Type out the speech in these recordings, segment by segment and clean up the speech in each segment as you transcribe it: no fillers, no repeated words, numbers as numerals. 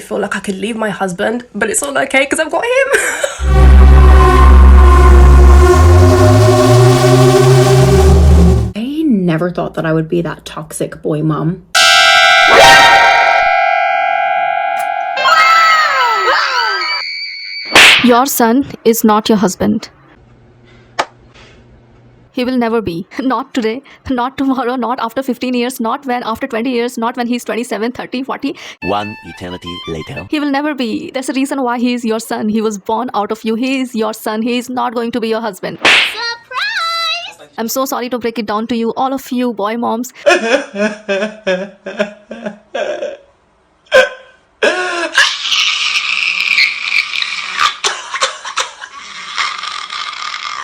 feel like I could leave my husband, but it's all okay because I've got him. I never thought that I would be that toxic boy mom. Your son is not your husband. He will never be. Not today, not tomorrow, not after 15 years, not when after 20 years, not when he's 27, 30, 40. One eternity later. He will never be. There's a reason why he is your son. He was born out of you. He is your son. He is not going to be your husband. Surprise! I'm so sorry to break it down to you, all of you boy moms.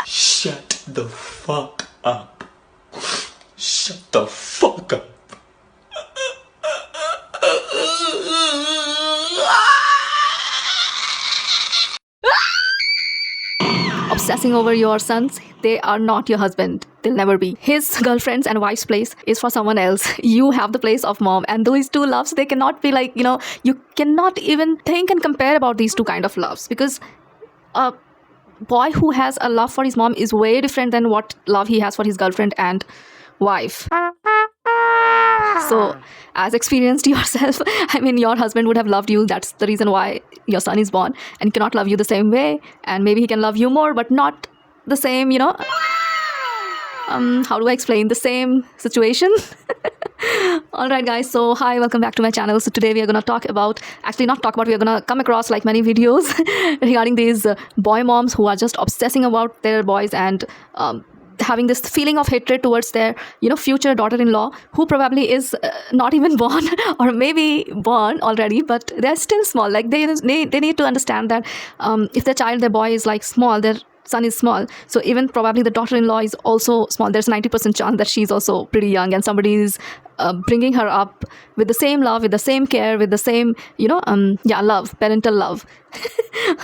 Shut the fuck up. Shut the fuck up. Obsessing over your sons, they are not your husband. They'll never be. His girlfriend's and wife's place is for someone else. You have the place of mom, and those two loves, they cannot be like, you cannot even think and compare about these two kind of loves, because a boy who has a love for his mom is way different than what love he has for his girlfriend and wife. So, as experienced yourself, I mean, your husband would have loved you. That's the reason why your son is born, and he cannot love you the same way. And maybe he can love you more, but not the same, how do I explain the same situation? Alright guys, so hi, welcome back to my channel. So today we are going to talk about, we are going to come across like many videos regarding these boy moms who are just obsessing about their boys and having this feeling of hatred towards their future daughter-in-law, who probably is not even born or maybe born already, but they're still small. Like they need to understand that if their boy is like small, their son is small, so even probably the daughter-in-law is also small. There's 90% chance that she's also pretty young, and somebody is bringing her up with the same love, with the same care, with the same love, parental love.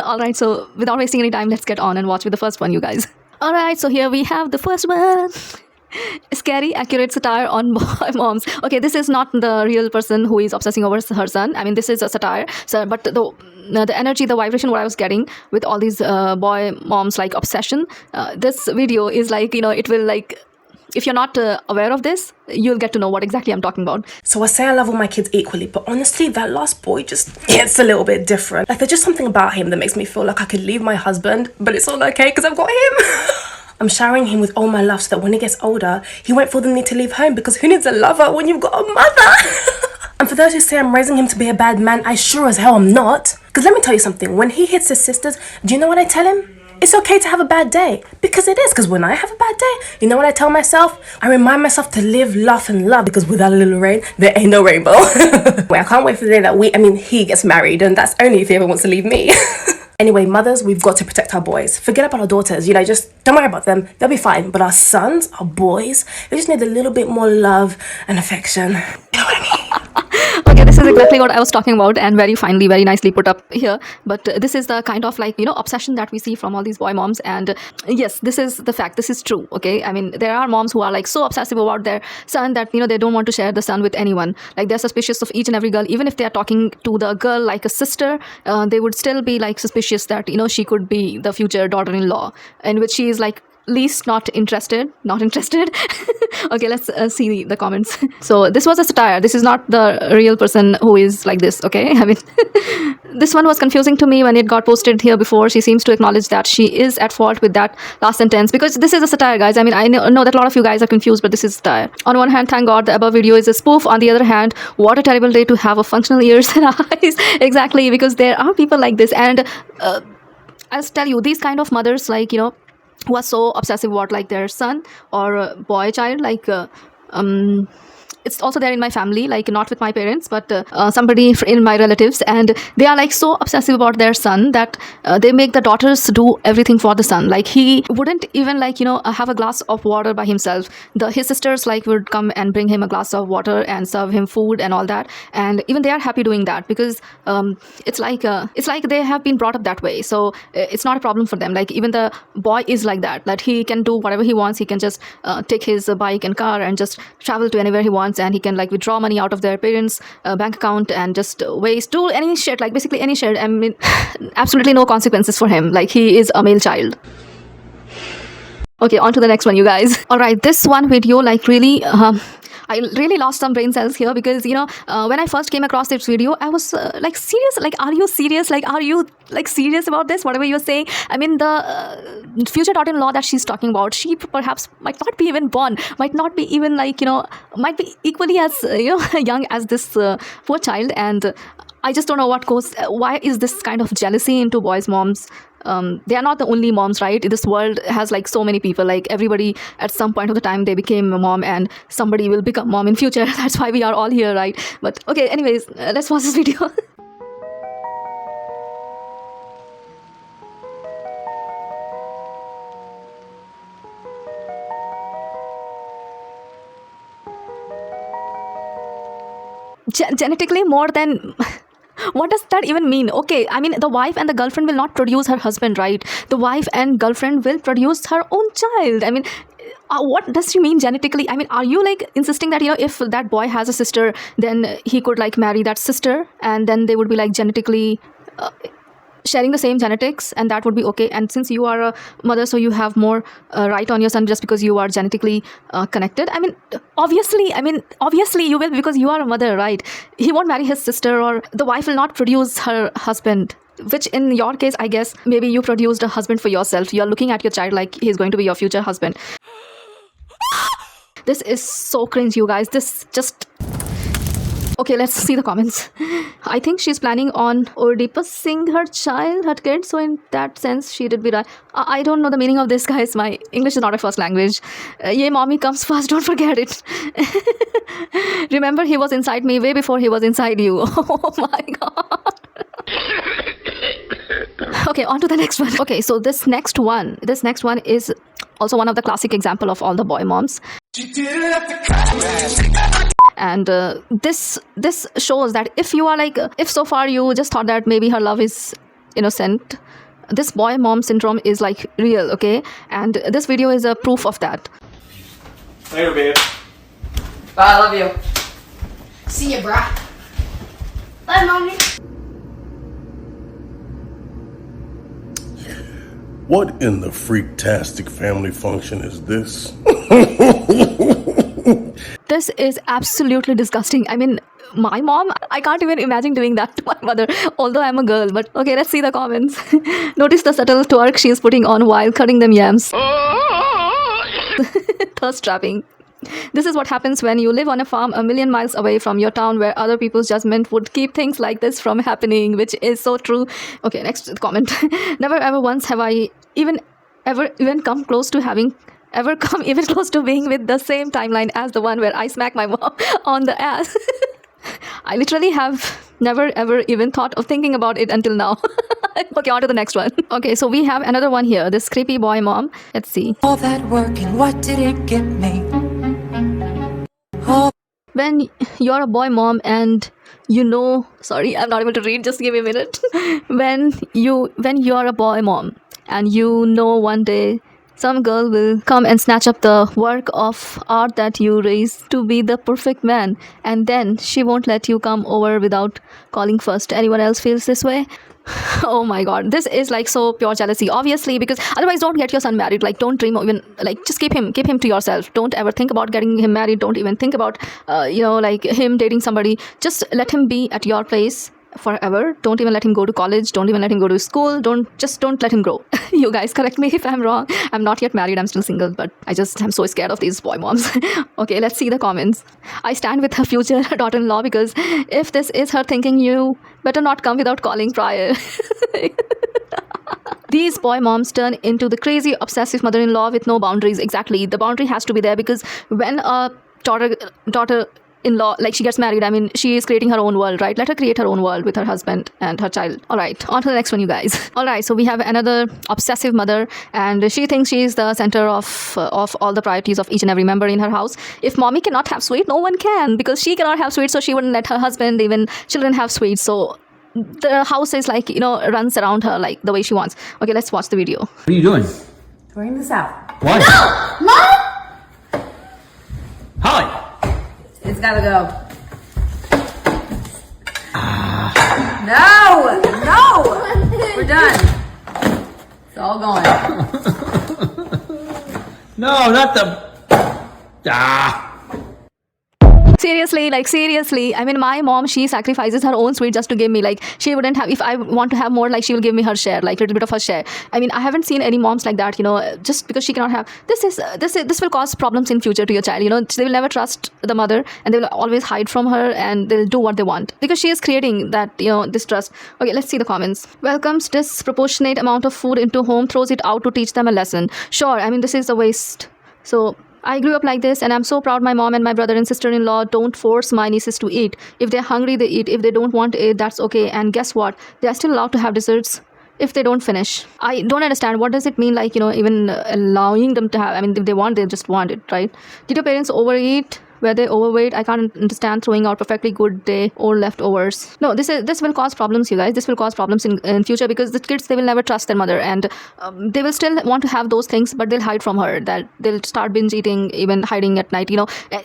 All right, so without wasting any time, let's get on and watch with the first one, you guys. All right, so here we have the first one. Scary, accurate satire on boy moms. Okay, this is not the real person who is obsessing over her son. I mean, this is a satire. So, but the energy, the vibration, what I was getting with all these boy moms like obsession, this video is like, it will like, if you're not aware of this, you'll get to know what exactly I'm talking about. So I say I love all my kids equally, but honestly, that last boy just gets a little bit different. Like, there's just something about him that makes me feel like I could leave my husband, but it's all okay because I've got him. I'm showering him with all my love so that when he gets older, he won't feel the need to leave home, because who needs a lover when you've got a mother? And for those who say I'm raising him to be a bad man, I sure as hell am not. Because let me tell you something, when he hits his sisters, do you know what I tell him? It's okay to have a bad day, because it is. Because when I have a bad day, you know what I tell myself? I remind myself to live, laugh and love, because without a little rain, there ain't no rainbow. Wait, I can't wait for the day that he gets married, and that's only if he ever wants to leave me. Anyway, mothers, we've got to protect our boys. Forget about our daughters, just don't worry about them. They'll be fine. But our sons, our boys, they just need a little bit more love and affection. You know what I mean? Okay, this is exactly what I was talking about, and very finely, very nicely put up here. But this is the kind of like, obsession that we see from all these boy moms. And yes, this is the fact. This is true, okay? I mean, there are moms who are like so obsessive about their son that, they don't want to share the son with anyone. Like, they're suspicious of each and every girl. Even if they are talking to the girl like a sister, they would still be like suspicious that, she could be the future daughter-in-law, in which she is like least not interested. Okay, let's see the comments. So this was a satire. This is not the real person who is like this, okay? I mean, this one was confusing to me when it got posted here before. She seems to acknowledge that she is at fault with that last sentence, because this is a satire, guys. I mean, I know that a lot of you guys are confused, but this is satire. On one hand, thank God the above video is a spoof. On the other hand, what a terrible day to have a functional ears and eyes. Exactly, because there are people like this. And I'll tell you, these kind of mothers, like, who are so obsessive about like their son or boy child, like it's also there in my family, like not with my parents, but somebody in my relatives, and they are like so obsessive about their son that they make the daughters do everything for the son. Like, he wouldn't even like have a glass of water by himself. His sisters like would come and bring him a glass of water and serve him food and all that, and even they are happy doing that, because it's like they have been brought up that way. So it's not a problem for them. Like, even the boy is like that he can do whatever he wants. He can just take his bike and car and just travel to anywhere he wants, kids, and he can like withdraw money out of their parents' bank account and just waste, do any shit, like basically any shit. I mean, absolutely no consequences for him. Like, he is a male child. Okay, on to the next one, you guys. All right, this one video like really I really lost some brain cells here, because when I first came across this video, I was like, serious? Like, are you serious? Like, are you like serious about this? Whatever you're saying. I mean, the future daughter-in-law that she's talking about, she perhaps might not be even born, might not be even like, might be equally as young as this poor child. And I just don't know what goes. Why is this kind of jealousy into boys' moms? They are not the only moms, right? This world has like so many people. Like, everybody at some point of the time they became a mom, and somebody will become mom in future. That's why we are all here, right? But okay, anyways, let's watch this video. Genetically more than... What does that even mean? Okay, I mean, the wife and the girlfriend will not produce her husband, right? The wife and girlfriend will produce her own child. I mean, what does she mean genetically? I mean, are you like insisting that, if that boy has a sister, then he could like marry that sister, and then they would be like genetically sharing the same genetics, and that would be okay? And since you are a mother, so you have more right on your son just because you are genetically connected. I mean, obviously you will, because you are a mother, right? He won't marry his sister, or the wife will not produce her husband, which in your case, I guess, maybe you produced a husband for yourself. You're looking at your child like he's going to be your future husband. This is so cringe, you guys. This just... Okay, let's see the comments. I think she's planning on Oedipusing her child, her kid. So in that sense, she did be right. I don't know the meaning of this, guys. My English is not a first language. Yeah, mommy comes first. Don't forget it. Remember, he was inside me way before he was inside you. Oh my God. Okay, on to the next one. Okay, so this next one is also one of the classic example of all the boy moms. And this shows that if you are like, if so far you just thought that maybe her love is innocent, this boy mom syndrome is like real, okay? And this video is a proof of that. Later, babe. Bye, I love you. See ya, brah. Bye, mommy. What in the freaktastic family function is this? This is absolutely disgusting. I mean, my mom, I can't even imagine doing that to my mother, although I'm a girl. But okay, let's see the comments. Notice the subtle twerk she is putting on while cutting them yams. Thirst trapping. This is what happens when you live on a farm a million miles away from your town, where other people's judgment would keep things like this from happening, which is so true. Okay, next comment. Never ever once have I even come close to being with the same timeline as the one where I smack my mom on the ass. I literally have never ever even thought of thinking about it until now. Okay, on to the next one. Okay, so we have another one here. This creepy boy mom. Let's see. All that work and what did it get me? When you're a boy mom and sorry, I'm not able to read, just give me a minute. When you're a boy mom and one day some girl will come and snatch up the work of art that you raised to be the perfect man, and then she won't let you come over without calling first. Anyone else feels this way? Oh my God, this is like so pure jealousy, obviously, because otherwise don't get your son married. Like, don't dream of even, like, just keep him to yourself. Don't ever think about getting him married. Don't even think about like him dating somebody. Just let him be at your place forever. Don't even let him go to college. Don't even let him go to school. Don't let him grow. You guys correct me if I'm wrong. I'm not yet married. I'm still single, but I'm so scared of these boy moms. Okay, let's see the comments. I stand with her future daughter-in-law, because if this is her thinking, you better not come without calling prior. These boy moms turn into the crazy obsessive mother-in-law with no boundaries. Exactly, the boundary has to be there, because when a daughter-in-law, like, she gets married, I mean, she is creating her own world, right? Let her create her own world with her husband and her child. All right, on to the next one, you guys. All right, so we have another obsessive mother, and she thinks she is the center of all the priorities of each and every member in her house. If mommy cannot have sweet, no one can, because she cannot have sweet, so she wouldn't let her husband, even children, have sweet. So the house is like, runs around her like the way she wants. Okay, let's watch the video. What are you doing? Throwing this out. Why? No! Mom! Holly! It's It's gotta go. No! We're done. It's all going. No, not the. Seriously, I mean, my mom, she sacrifices her own sweet just to give me. Like, she wouldn't have, if I want to have more, like, she will give me her share, like a little bit of her share. I mean, I haven't seen any moms like that, just because she cannot have. This will cause problems in future to your child. They will never trust the mother, and they will always hide from her, and they'll do what they want because she is creating that distrust. Okay, let's see the comments. Welcomes disproportionate amount of food into home, throws it out to teach them a lesson. Sure, I mean, this is a waste. So I grew up like this, and I'm so proud my mom and my brother and sister-in-law don't force my nieces to eat. If they're hungry, they eat. If they don't want to eat, that's okay. And guess what? They're still allowed to have desserts if they don't finish. I don't understand. What does it mean, like, even allowing them to have? I mean, if they want, they just want it, right? Did your parents overeat? Were they overweight? I can't understand throwing out perfectly good day or leftovers. No, this will cause problems, you guys. This will cause problems in future because the kids, they will never trust their mother, and they will still want to have those things, but they'll hide from her. That they'll start binge eating, even hiding at night.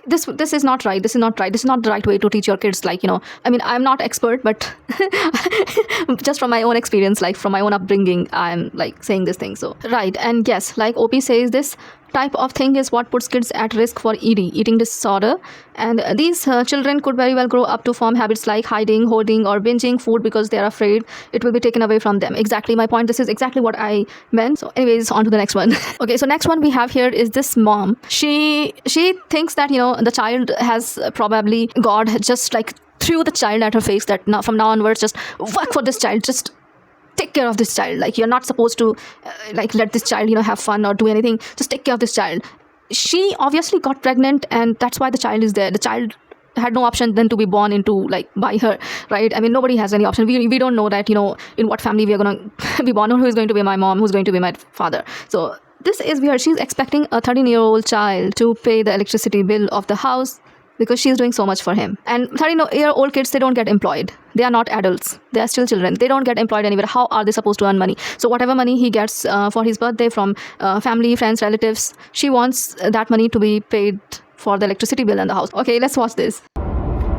This is not right. This is not right. This is not the right way to teach your kids. Like, I mean, I'm not expert, but just from my own experience, like from my own upbringing, I'm like saying this thing. So right, and yes, like OP says, this type of thing is what puts kids at risk for eating disorder, and these children could very well grow up to form habits like hiding, hoarding, or binging food because they are afraid it will be taken away from them. Exactly my point. This is exactly what I meant. So anyways, on to the next one. Okay, so next one we have here is this mom. She thinks that the child has probably God just like threw the child at her face, that now from now onwards just work for this child, just take care of this child. Like, you're not supposed to like let this child have fun or do anything. Just take care of this child. She obviously got pregnant, and that's why the child is there. The child had no option than to be born into by her, right? I mean, nobody has any option. We don't know that in what family we are going to be born, or who is going to be my mom, who's going to be my father. So this is weird. She's expecting a 13-year-old child to pay the electricity bill of the house because she's doing so much for him. And 13-year-old kids, they don't get employed. They are not adults. They are still children. They don't get employed anywhere. How are they supposed to earn money? So whatever money he gets for his birthday from family, friends, relatives, she wants that money to be paid for the electricity bill in the house. Okay, let's watch this.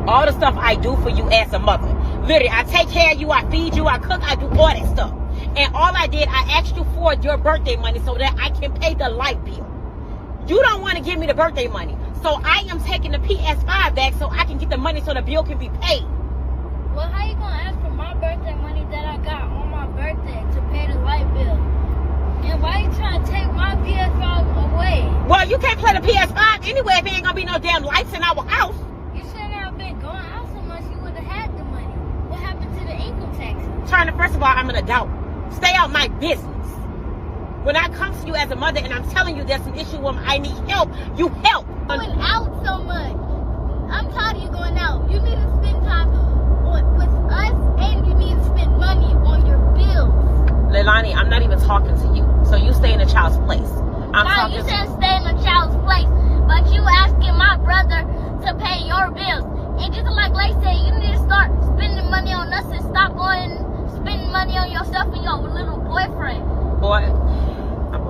All the stuff I do for you as a mother. Literally, I take care of you, I feed you, I cook, I do all that stuff. And all I did, I asked you for your birthday money so that I can pay the light bill. You don't want to give me the birthday money. So I am taking the PS5 back so I can get the money so the bill can be paid. Well, how you going to ask for my birthday money that I got on my birthday to pay the light bill? And why you trying to take my PS5 away? Well, you can't play the PS5 anyway if there ain't going to be no damn lights in our house. You shouldn't have been going out so much. You would have had the money. What happened to the income taxes? China, first of all, I'm an adult. Stay out my business. When I come to you as a mother and I'm telling you there's an issue where I need help, you help. Going out so much. I'm tired of you going out. You need to spend time with us, and you need to spend money on your bills. Leilani, I'm not even talking to you. So you stay in a child's place. Nah, you said stay in a child's place, but you asking my brother to pay your bills. And just like Lay said, you need to start spending money on us and stop going spending money on yourself and your little boyfriend. Boy.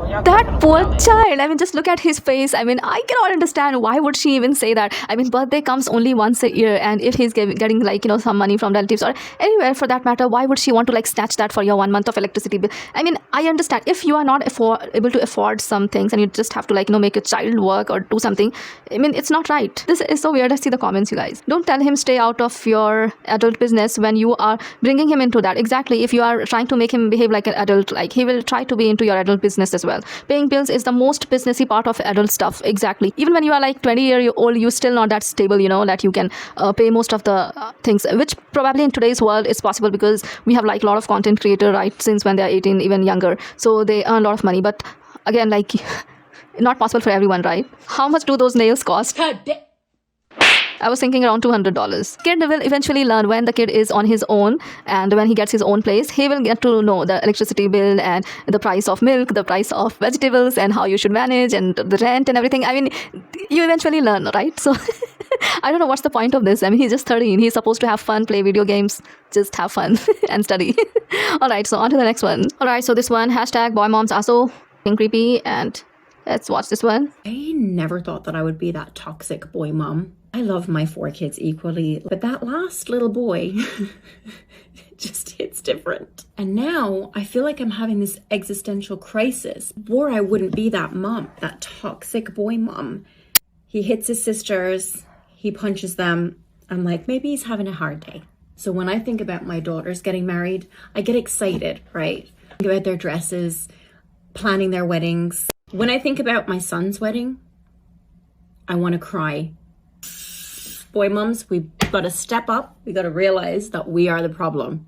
That poor child. I mean, just look at his face. I mean, I cannot understand why would she even say that. I mean, birthday comes only once a year, and if he's getting some money from relatives or anywhere for that matter, why would she want to snatch that for your 1 month of electricity bill? I mean, I understand if you are not able to afford some things and you just have to make your child work or do something. I mean, it's not right. This is so weird. Let's see the comments, you guys. Don't tell him stay out of your adult business when you are bringing him into that. Exactly. If you are trying to make him behave like an adult, he will try to be into your adult business as well. Paying bills is the most businessy part of adult stuff. Exactly. Even when you are 20-year-old, you're still not that stable, that you can pay most of the things, which probably in today's world is possible because we have a lot of content creator, right, since when they're 18, even younger. So they earn a lot of money. But again, not possible for everyone, right? How much do those nails cost? I was thinking around $200. Kid will eventually learn when the kid is on his own, and when he gets his own place, he will get to know the electricity bill and the price of milk, the price of vegetables, and how you should manage, and the rent and everything. I mean, you eventually learn, right? So I don't know what's the point of this. I mean, he's just 13. He's supposed to have fun, play video games, just have fun and study. All right, so on to the next one. All right, so this one, #boy moms are so creepy, and Let's watch this one. I never thought that I would be that toxic boy mom. I love my 4 kids equally, but that last little boy just hits different. And now I feel like I'm having this existential crisis. Or I wouldn't be that mom, that toxic boy mom. He hits his sisters, he punches them. I'm like, maybe he's having a hard day. So when I think about my daughters getting married, I get excited, right? Think about their dresses, planning their weddings. When I think about my son's wedding, I want to cry. Boy mums, we've got to step up. We got to realize that we are the problem.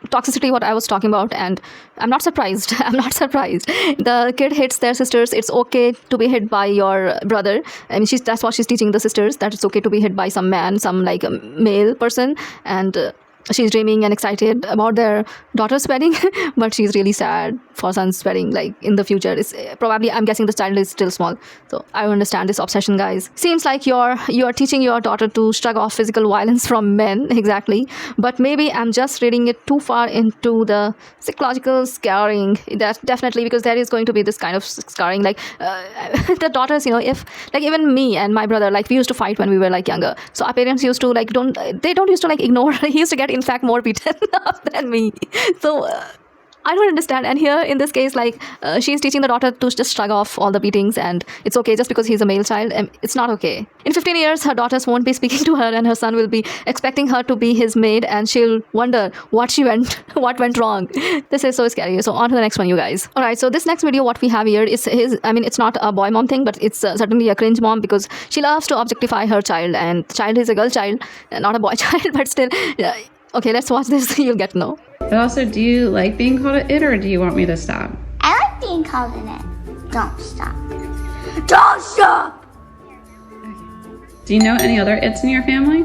Toxicity, what I was talking about, and I'm not surprised. I'm not surprised. The kid hits their sisters. It's okay to be hit by your brother. I mean, that's what she's teaching the sisters, that it's okay to be hit by some man, some like a male person, and she's dreaming and excited about their daughter's wedding, but she's really sad for son's wedding, like in the future. It's probably, I'm guessing the child is still small. So I understand this obsession, guys. Seems like you are teaching your daughter to shrug off physical violence from men, exactly. But maybe I'm just reading it too far into the psychological scarring. That definitely, because there is going to be this kind of scarring, like the daughters, if like even me and my brother, like we used to fight when we were like younger. So our parents used to like don't used to like ignore. He used to get in fact more beaten up than me. So I don't understand. And here in this case, like she's teaching the daughter to just shrug off all the beatings, and it's okay just because he's a male child. It's not okay. In 15 years, her daughters won't be speaking to her, and her son will be expecting her to be his maid, and she'll wonder what went wrong. This is so scary. So on to the next one, you guys. All right. So this next video, what we have here is it's not a boy mom thing, but it's certainly a cringe mom, because she loves to objectify her child, and the child is a girl child, not a boy child, but still. Okay, let's watch this. You'll get to know. But also, do you like being called it, or do you want me to stop? I like being called in it. Don't stop. Don't stop! Do you know any other its in your family?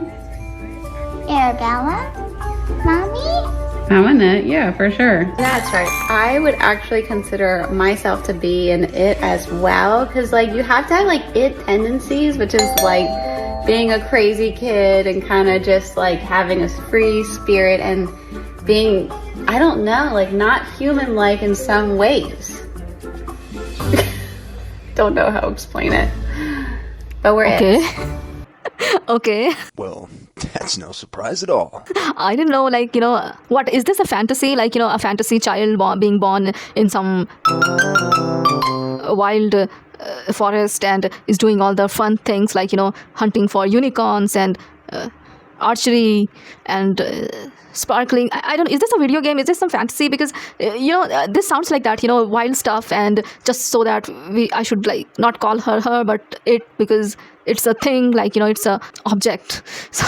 Arabella? Mommy? It, yeah, for sure. That's right. I would actually consider myself to be an it as well, because like you have to have like it tendencies, which is like being a crazy kid and kind of just like having a free spirit and being, I don't know, like not human-like in some ways. Don't know how to explain it, but we're okay. it. Okay. Well, that's no surprise at all. I didn't know, like, what is this, a fantasy? Like, a fantasy child being born in some wild forest and is doing all the fun things like, hunting for unicorns and archery and sparkling. I don't, is this a video game? Is this some fantasy? Because this sounds like that, wild stuff, and just so that I should like not call her but it, because it's a thing, like it's a object. So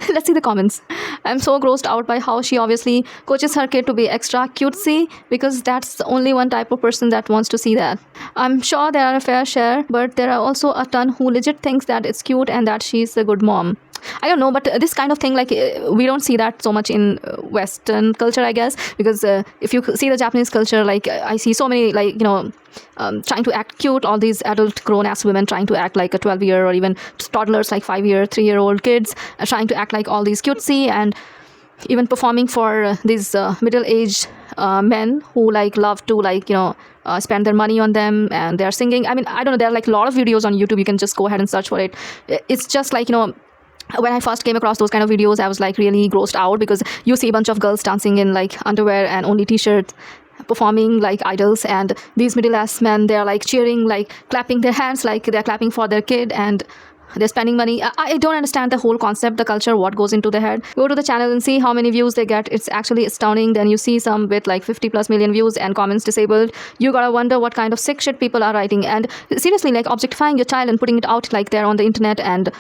let's see the comments. I'm so grossed out by how she obviously coaches her kid to be extra cutesy, because that's the only one type of person that wants to see that. I'm sure there are a fair share, but there are also a ton who legit thinks that it's cute and that she's a good mom. I don't know, but this kind of thing, like we don't see that so much in Western culture, I guess, because if you see the Japanese culture, like I see so many, like, trying to act cute, all these adult grown-ass women trying to act like a 12-year or even toddlers, like 5-year, 3-year-old kids, trying to act like all these cutesy, and even performing for these middle-aged men who like love to like, spend their money on them, and they're singing. I mean, I don't know, there are like a lot of videos on YouTube. You can just go ahead and search for it. It's just like, when I first came across those kind of videos, I was like really grossed out, because you see a bunch of girls dancing in like underwear and only t-shirts, performing like idols, and these middle-aged men, they're like cheering, like clapping their hands, like they're clapping for their kid, and they're spending money. I don't understand the whole concept, the culture, what goes into their head. Go to the channel and see how many views they get. It's actually astounding. Then you see some with like 50+ million views and comments disabled. You gotta wonder what kind of sick shit people are writing. And seriously, like objectifying your child and putting it out like there on the internet, and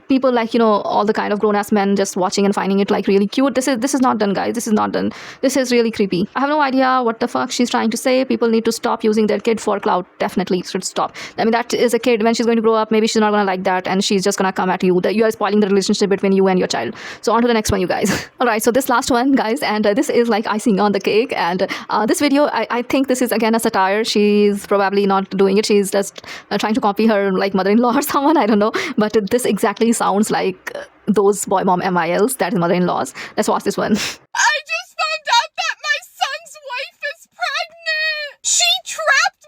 people like, all the kind of grown-ass men just watching and finding it like really cute. This is not done, guys. This is not done. This is really creepy. I have no idea what the fuck she's trying to say. People need to stop using their kid for clout. Definitely should stop. I mean, that is a kid. When she's going to grow up, maybe she's not going to like that, and she's just going to come at you. You are spoiling the relationship between you and your child. So on to the next one, you guys. All right, so this last one, guys, and this is like icing on the cake. And this video, I think this is again a satire. She's probably not doing it. She's just trying to copy her like mother-in-law or someone. I don't know. But this exactly sounds like those boy mom MILs, that is mother-in-laws. Let's watch this one. I just found out that my son's wife is pregnant. She trapped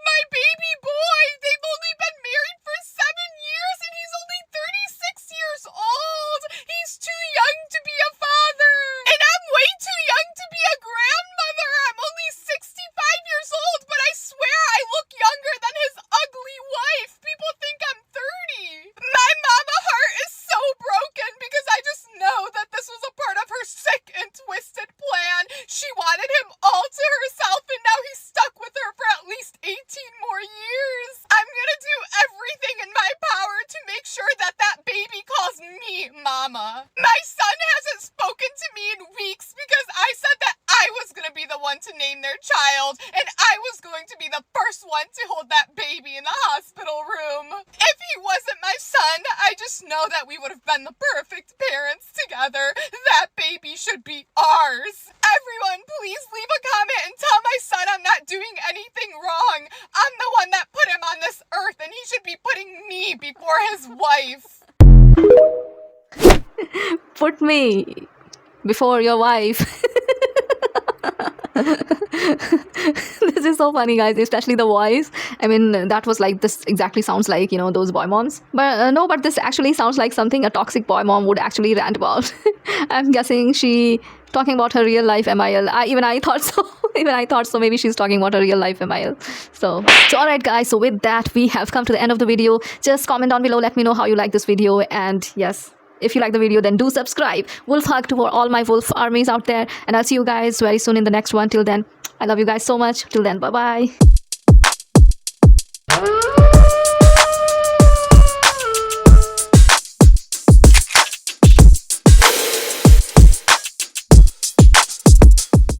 hospital room. If he wasn't my son, I just know that we would have been the perfect parents together. That baby should be ours. Everyone, please leave a comment and tell my son I'm not doing anything wrong. I'm the one that put him on this earth, and he should be putting me before his wife. Put me before your wife. This is so funny, guys, especially the voice. I mean, that was like, this exactly sounds like, you know, those boy moms. But no, but this actually sounds like something a toxic boy mom would actually rant about. I'm guessing she talking about her real life MIL. Even I thought so. Even I thought so. Maybe she's talking about her real life MIL. So alright guys, so with that, we have come to the end of the video. Just comment down below, let me know how you like this video. And yes, if you like the video, then do subscribe. Wolf hug to all my wolf armies out there. And I'll see you guys very soon in the next one. Till then, I love you guys so much. Till then, bye-bye.